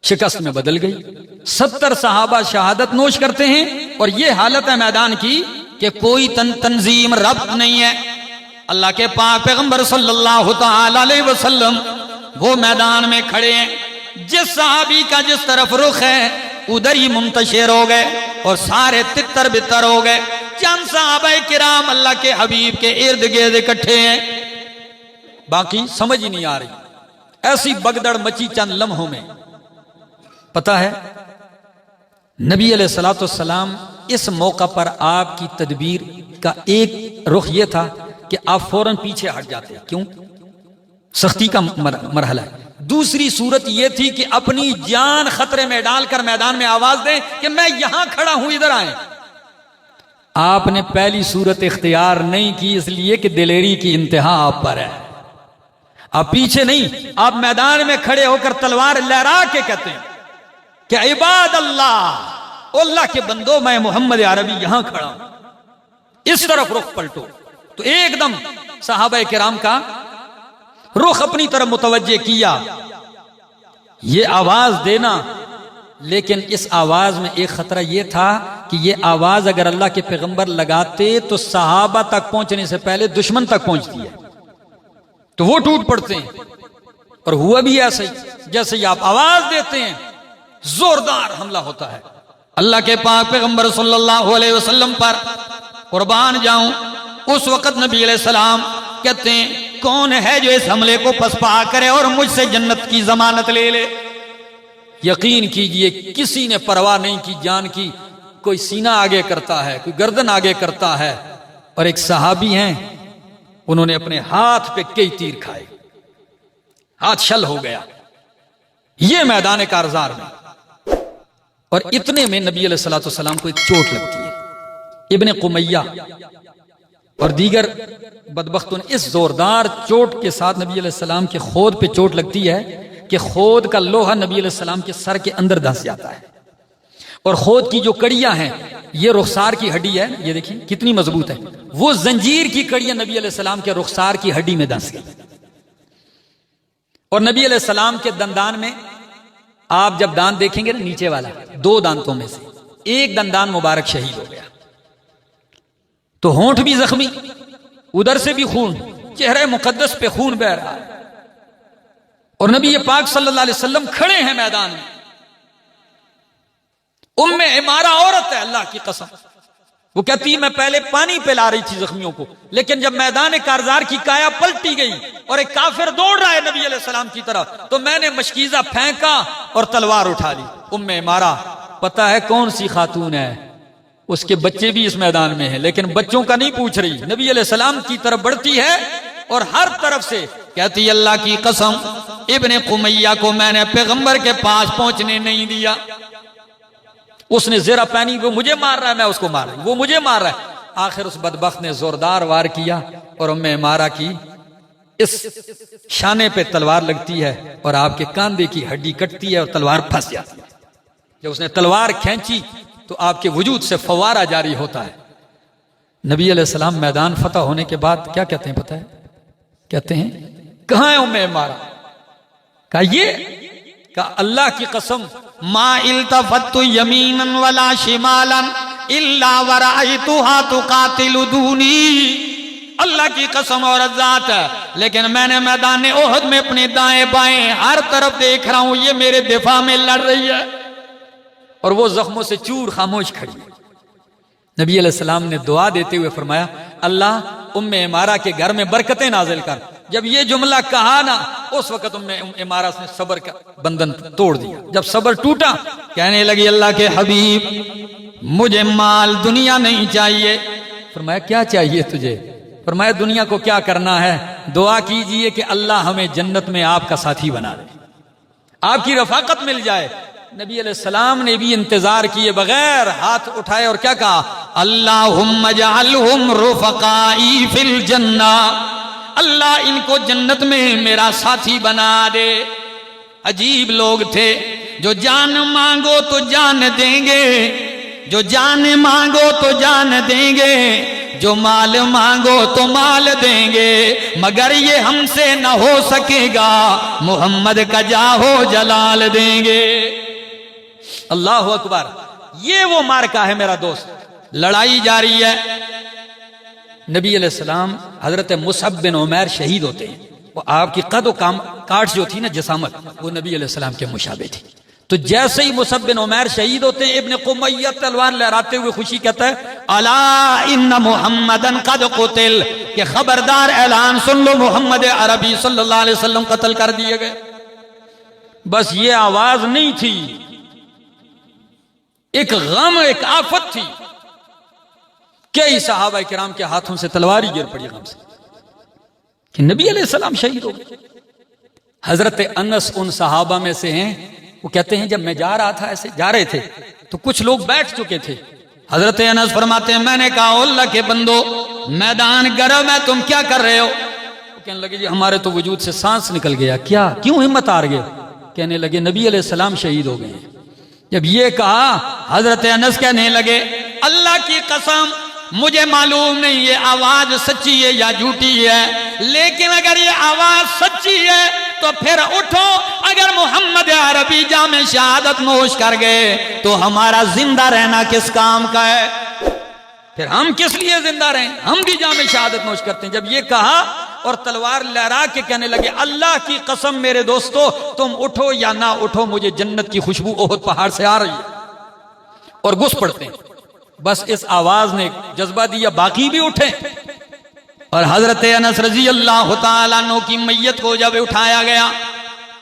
شکست میں بدل گئی۔ 70 صحابہ شہادت نوش کرتے ہیں، اور یہ حالت ہے میدان کی کہ کوئی تنظیم ربط نہیں ہے۔ اللہ کے پاک پیغمبر صلی اللہ تعالی علیہ وسلم وہ میدان میں کھڑے ہیں، جس صحابی کا جس طرف رخ ہے ادھر ہی منتشر ہو گئے اور سارے تتر بتر ہو گئے۔ چند صحابہ کرام اللہ کے حبیب کے ارد گرد اکٹھے ہیں، باقی سمجھ ہی نہیں آ رہی، ایسی بگدڑ مچی چند لمحوں میں۔ پتہ ہے نبی علیہ الصلوۃ والسلام اس موقع پر آپ کی تدبیر کا ایک رخ یہ تھا کہ آپ فوراً پیچھے ہٹ جاتے. کیوں؟ سختی کا مرحلہ ہے. دوسری صورت یہ تھی کہ اپنی جان خطرے میں ڈال کر میدان میں آواز دیں کہ میں یہاں کھڑا ہوں، ادھر آئیں. آپ نے پہلی صورت اختیار نہیں کی، اس لیے کہ دلیری کی انتہا آپ پر ہے. آپ پیچھے نہیں، آپ میدان میں کھڑے ہو کر تلوار لہرا کے کہتے ہیں کہ عباد اللہ، اللہ کے بندو، میں محمد عربی یہاں کھڑا ہوں، اس طرف رخ پلٹو. تو ایک دم صحابہ کرام کا رخ اپنی طرف متوجہ کیا. یہ آواز دینا، لیکن اس آواز میں ایک خطرہ یہ تھا کہ یہ آواز اگر اللہ کے پیغمبر لگاتے تو صحابہ تک پہنچنے سے پہلے دشمن تک پہنچتی ہے، تو وہ ٹوٹ پڑتے ہیں. اور ہوا بھی ایسا ہی، جیسے ہی آپ آواز دیتے ہیں زوردار حملہ ہوتا ہے. اللہ کے پاک پیغمبر صلی اللہ علیہ وسلم پر قربان جاؤں، اس وقت نبی علیہ السلام کہتے ہیں کون ہے جو اس حملے کو پسپا کرے اور مجھ سے جنت کی ضمانت لے لے. یقین کیجئے کسی نے پرواہ نہیں کی جان کی. کوئی سینہ آگے کرتا ہے، کوئی گردن آگے کرتا ہے. اور ایک صحابی ہیں، انہوں نے اپنے ہاتھ پہ کئی تیر کھائے، ہاتھ شل ہو گیا. یہ میدان کارزار میں. اور اتنے میں نبی علیہ الصلوۃ والسلام کو ایک چوٹ لگتی ہے. ابن قمیہ اور دیگر بدبختوں نے اس زوردار چوٹ کے ساتھ نبی علیہ السلام کے خود پہ چوٹ لگتی ہے کہ خود کا لوہا نبی علیہ السلام کے سر کے اندر دھنس جاتا ہے. اور خود کی جو کڑیاں ہیں، یہ رخسار کی ہڈی ہے، یہ دیکھیں کتنی مضبوط ہے، وہ زنجیر کی کڑیاں نبی علیہ السلام کے رخسار کی ہڈی میں دھنس گئی. اور نبی علیہ السلام کے دندان میں، آپ جب دانت دیکھیں گے نا نیچے والا، 2 دانتوں میں سے ایک دندان مبارک شہید ہو گیا. تو ہونٹ بھی زخمی، ادھر سے بھی خون، چہرے مقدس پہ خون بہ رہا ہے. اور نبی پاک صلی اللہ علیہ وسلم کھڑے ہیں میدان میں. ام عمارہ عورت ہے، اللہ کی قسم، وہ کہتی میں پہلے پانی پلا رہی تھی زخمیوں کو، لیکن جب میدان کارزار کی کایا پلٹی گئی اور ایک کافر دوڑ رہا ہے نبی علیہ السلام کی طرف، تو میں نے مشکیزہ پھینکا اور تلوار اٹھا لی. ام عمارہ پتہ ہے کون سی خاتون ہے؟ اس کے بچے بھی اس میدان میں ہیں، لیکن بچوں کا نہیں پوچھ رہی، نبی علیہ السلام کی طرف بڑھتی ہے اور ہر طرف سے کہتی اللہ کی قسم ابن قمیہ کو میں نے پیغمبر کے پاس پہنچنے نہیں دیا. اس نے زیرہ پہنی، وہ مجھے مار رہا ہے، میں اس کو مار رہا ہوں، وہ مجھے مار رہا ہے. آخر اس بدبخت نے زوردار وار کیا اور ام عمارہ کی اس شانے پہ تلوار لگتی ہے اور آپ کے کاندھے کی ہڈی کٹتی ہے اور تلوار پھنس جاتی ہے. جب اس نے تلوار کھینچی تو آپ کے وجود سے فوارہ جاری ہوتا ہے. نبی علیہ السلام میدان فتح ہونے کے بعد کیا کہتے ہیں پتہ ہے؟ کہتے ہیں کہاں ہے ام عمارہ؟ کہا یہ، کہا اللہ کی قسم ما التفت یمینا ولا شمالا الا ورأیتها تقاتل دونی. اللہ کی قسم اور ذات ہے، لیکن میں نے میدان احد میں اپنے دائیں بائیں ہر طرف دیکھ رہا ہوں یہ میرے دفاع میں لڑ رہی ہے، اور وہ زخموں سے چور خاموش کھڑی ہے. نبی علیہ السلام نے دعا دیتے ہوئے فرمایا اللہ ام عمارہ کے گھر میں برکتیں نازل کر. جب یہ جملہ کہا نا، اس وقت ام عمارہ نے صبر کا بندھن توڑ دیا. جب صبر ٹوٹا، کہنے لگی اللہ کے حبیب مجھے مال دنیا نہیں چاہیے. فرمایا کیا چاہیے تجھے؟ فرمایا دنیا کو کیا کرنا ہے، دعا کیجئے کہ اللہ ہمیں جنت میں آپ کا ساتھی بنا دے، آپ کی رفاقت مل جائے. نبی علیہ السلام نے بھی انتظار کیے بغیر ہاتھ اٹھائے اور کیا کہا؟ اللہم اجعلہم رفقائی فی الجنہ، اللہ ان کو جنت میں میرا ساتھی بنا دے. عجیب لوگ تھے، جو جان مانگو تو جان دیں گے، جو جان مانگو تو جان دیں گے، جو مال مانگو تو مال دیں گے، مگر یہ ہم سے نہ ہو سکے گا، محمد کا جاہو جلال دیں گے. اللہ اکبر. یہ وہ مارکا ہے میرا دوست، لڑائی جاری ہے. نبی علیہ السلام حضرت مصعب بن عمیر شہید ہوتے ہیں. وہ آپ کی قد و کاٹ جو تھی نا، جسامت، وہ نبی علیہ السلام کے مشابہ تھی. تو جیسے ہی مصعب بن عمیر شہید ہوتے ہیں، ابن قمیہ تلوار لہراتے ہوئے خوشی کہتا ہے الا ان محمدن قد قتل، کہ خبردار اعلان سن لو محمد عربی صلی اللہ علیہ وسلم قتل کر دیے گئے. بس یہ آواز نہیں تھی، ایک غم، ایک آفت تھی. کئی صحابہ کرام کے ہاتھوں سے تلوار ہی گر پڑی غم سے کہ نبی علیہ السلام شہید ہو گئے. حضرت انس ان صحابہ میں سے ہیں. وہ کہتے ہیں جب میں جا رہا تھا، ایسے جا رہے تھے تو کچھ لوگ بیٹھ چکے تھے. حضرت انس فرماتے ہیں میں نے کہا اللہ کے بندو میدان گرم ہے، تم کیا کر رہے ہو؟ وہ کہنے لگے جی ہمارے تو وجود سے سانس نکل گیا. کیا؟ کیوں ہمت ہار گئے؟ کہنے لگے نبی علیہ السلام شہید ہو گئے. جب یہ کہا حضرت انس کہنے لگے اللہ کی قسم مجھے معلوم نہیں یہ آواز سچی ہے یا جھوٹی ہے، لیکن اگر یہ آواز سچی ہے تو پھر اٹھو. اگر محمد عربی جام شہادت نوش کر گئے تو ہمارا زندہ رہنا کس کام کا ہے؟ پھر ہم کس لیے زندہ رہیں؟ ہم بھی جام شہادت نوش کرتے ہیں. جب یہ کہا اور تلوار لہرا کے کہنے لگے اللہ کی قسم میرے دوستو تم اٹھو یا نہ اٹھو، مجھے جنت کی خوشبو احد پہاڑ سے آ رہی ہے. اور گھس پڑتے ہیں. بس اس آواز نے جذبہ دیا باقی بھی اٹھے. اور حضرت انس رضی اللہ تعالیٰ عنہ کی میت کو جب اٹھایا گیا،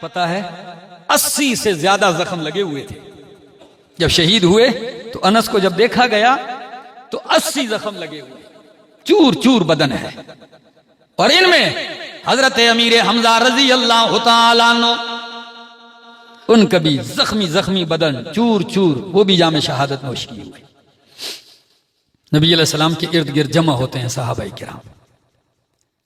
پتا ہے 80 سے زیادہ زخم لگے ہوئے تھے. جب شہید ہوئے تو انس کو جب دیکھا گیا تو 80 زخم لگے ہوئے، چور چور بدن ہے. اور ان میں حضرت امیر حمزہ رضی اللہ تعالیٰ عنہ ان کا بھی زخمی بدن چور چور، وہ بھی جام شہادت نوش کی ہوئے. نبی علیہ السلام کے ارد گرد جمع ہوتے ہیں صحابہ کرام.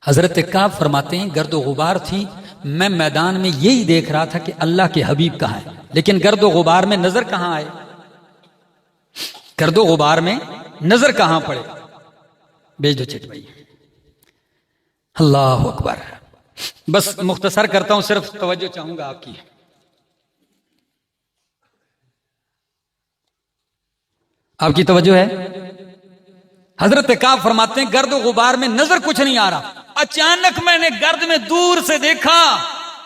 حضرت کعب فرماتے ہیں گرد و غبار تھی، میں میدان میں یہی دیکھ رہا تھا کہ اللہ کے حبیب کہاں ہے، لیکن گرد و غبار میں نظر کہاں آئے؟ گرد و غبار میں نظر کہاں پڑے؟ بھیج دو چٹ بھائی. اللہ اکبر. بس مختصر کرتا ہوں، صرف توجہ چاہوں گا آپ کی. آپ کی توجہ ہے؟ حضرت کعب فرماتے ہیں گرد و غبار میں نظر کچھ نہیں آ رہا. اچانک میں نے گرد میں دور سے دیکھا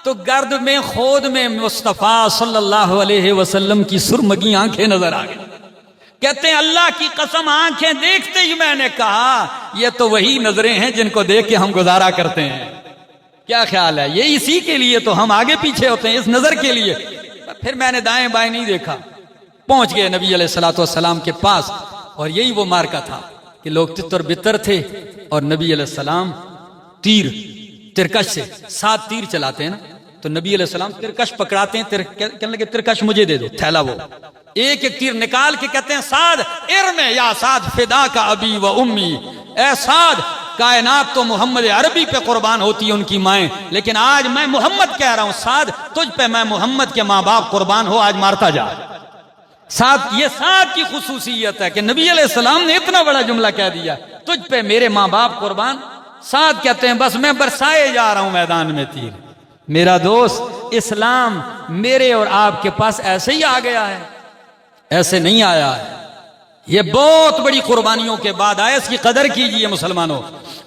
تو گرد میں خود میں مصطفیٰ صلی اللہ علیہ وسلم کی سرمگی آنکھیں نظر آ گئی. کہتے ہیں اللہ کی قسم آنکھیں دیکھتے ہی میں نے کہا یہ تو وہی نظریں ہیں جن کو دیکھ کے ہم گزارا کرتے ہیں. کیا خیال ہے؟ یہ اسی کے لیے تو ہم آگے پیچھے ہوتے ہیں، اس نظر کے لیے. پھر میں نے دائیں بائیں نہیں دیکھا، پہنچ گئے نبی علیہ الصلوۃ والسلام کے پاس. اور یہی وہ مارکا تھا کہ لوگ تتر بتر تھے اور نبی علیہ السلام ترکش سے 7 تیر چلاتے ہیں نا، تو نبی علیہ السلام ترکش پکڑاتے ہیں. کہنے لگے ترکش مجھے دے دو، تھیلا. وہ ایک ایک تیر نکال کے کہتے ہیں سعد ارمے یا سعد فدا کا ابی و امی، اے سعد کائنات تو محمد عربی پہ قربان ہوتی ہے ان کی مائیں، لیکن آج میں محمد کہہ رہا ہوں سعد تجھ پہ میں محمد کے ماں باپ قربان ہو، آج مارتا جا. سعد، یہ سعد کی خصوصیت ہے کہ نبی علیہ السلام نے اتنا بڑا جملہ کہہ دیا تجھ پہ میرے ماں باپ قربان. سعد کہتے ہیں بس میں برسائے جا رہا ہوں میدان میں تیر. میرا دوست اسلام میرے اور آپ کے پاس ایسے ہی آ گیا ہے، ایسے نہیں آیا ہے. یہ بہت بڑی قربانیوں کے بعد آئے، اس کی قدر کیجئے مسلمانوں.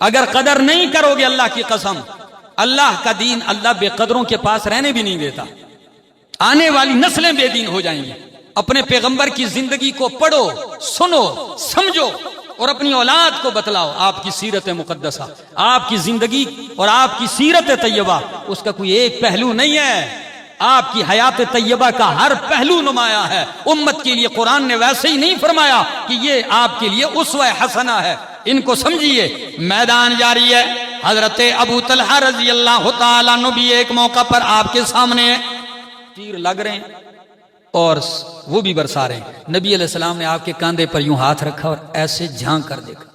اگر قدر نہیں کرو گے اللہ کی قسم، اللہ کا دین اللہ بے قدروں کے پاس رہنے بھی نہیں دیتا. آنے والی نسلیں بے دین ہو جائیں گی. اپنے پیغمبر کی زندگی کو پڑھو، سنو، سمجھو اور اپنی اولاد کو بتلاؤ آپ کی سیرت مقدسہ، آپ کی زندگی اور آپ کی سیرت طیبہ اس کا کوئی ایک پہلو نہیں ہے. آپ کی حیات طیبہ کا ہر پہلو نمایاں ہے. امت کے لیے قرآن نے ویسے ہی نہیں فرمایا کہ یہ آپ کے لیے اسوہ حسنہ ہے. ان کو سمجھیے. میدان جاری ہے. حضرت ابو طلحہ رضی اللہ تعالیٰ عنہ بھی ایک موقع پر آپ کے سامنے تیر لگ رہے ہیں اور وہ بھی برسا رہے ہیں. نبی علیہ السلام نے آپ کے کاندھے پر یوں ہاتھ رکھا اور ایسے جھانک کر دیکھا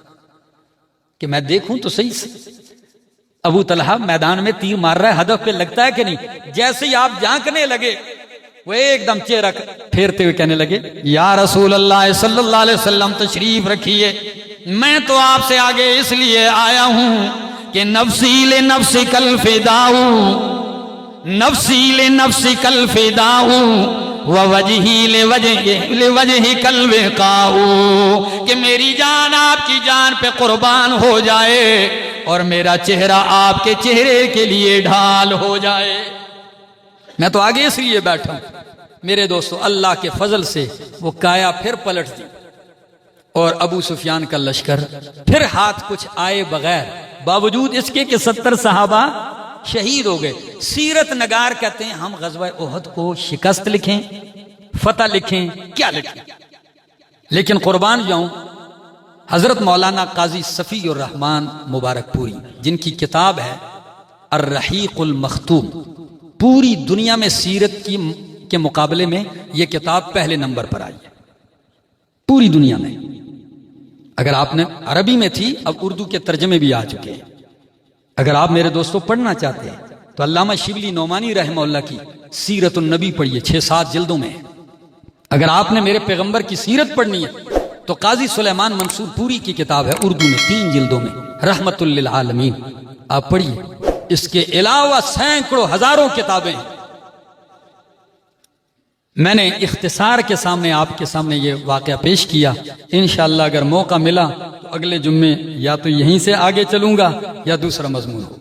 کہ میں دیکھوں تو صحیح سے ابو طلحہ میدان میں تیر مار رہا ہے، ہدف پہ لگتا ہے کہ نہیں. جیسے ہی آپ جھانکنے لگے وہ ایک دم چہرہ پھیرتے ہوئے کہنے لگے یا رسول اللہ صلی اللہ علیہ وسلم تشریف رکھیے، میں تو آپ سے آگے اس لیے آیا ہوں کہ نفسی لنفسک الفداء، نفسی لنفسک الفداء ووجہی لوجہک الوقاء، کہ میری جان آپ کی جان پہ قربان ہو جائے اور میرا چہرہ آپ کے چہرے کے لیے ڈھال ہو جائے. میں تو آگے اس لیے بیٹھا ہوں. میرے دوستو اللہ کے فضل سے وہ کایا پھر پلٹ دی اور ابو سفیان کا لشکر پھر ہاتھ کچھ آئے بغیر، باوجود اس کے کہ 70 صحابہ شہید ہو گئے. سیرت نگار کہتے ہیں ہم غزوہ احد کو شکست لکھیں، فتح لکھیں، کیا لکھیں؟ لیکن قربان جاؤں حضرت مولانا قاضی صفی الرحمن مبارک پوری، جن کی کتاب ہے الرحیق المختوم، پوری دنیا میں سیرت کے مقابلے میں یہ کتاب پہلے نمبر پر آئی ہے پوری دنیا میں۔ اگر آپ نے عربی میں تھی، اب اردو کے ترجمے بھی آ چکے ہیں۔ اگر آپ میرے دوستوں پڑھنا چاہتے ہیں تو علامہ شبلی نعمانی رحمہ اللہ کی سیرت النبی پڑھیے، 6-7 جلدوں میں ہے۔ اگر آپ نے میرے پیغمبر کی سیرت پڑھنی ہے تو قاضی سلیمان منصور پوری کی کتاب ہے اردو میں 3 جلدوں میں، رحمت للعالمین، آپ پڑھیے۔ اس کے علاوہ سینکڑوں ہزاروں کتابیں ہیں۔ میں نے اختصار کے سامنے آپ کے سامنے یہ واقعہ پیش کیا۔ انشاءاللہ اگر موقع ملا تو اگلے جمعے یا تو یہیں سے آگے چلوں گا یا دوسرا مضمون ہو۔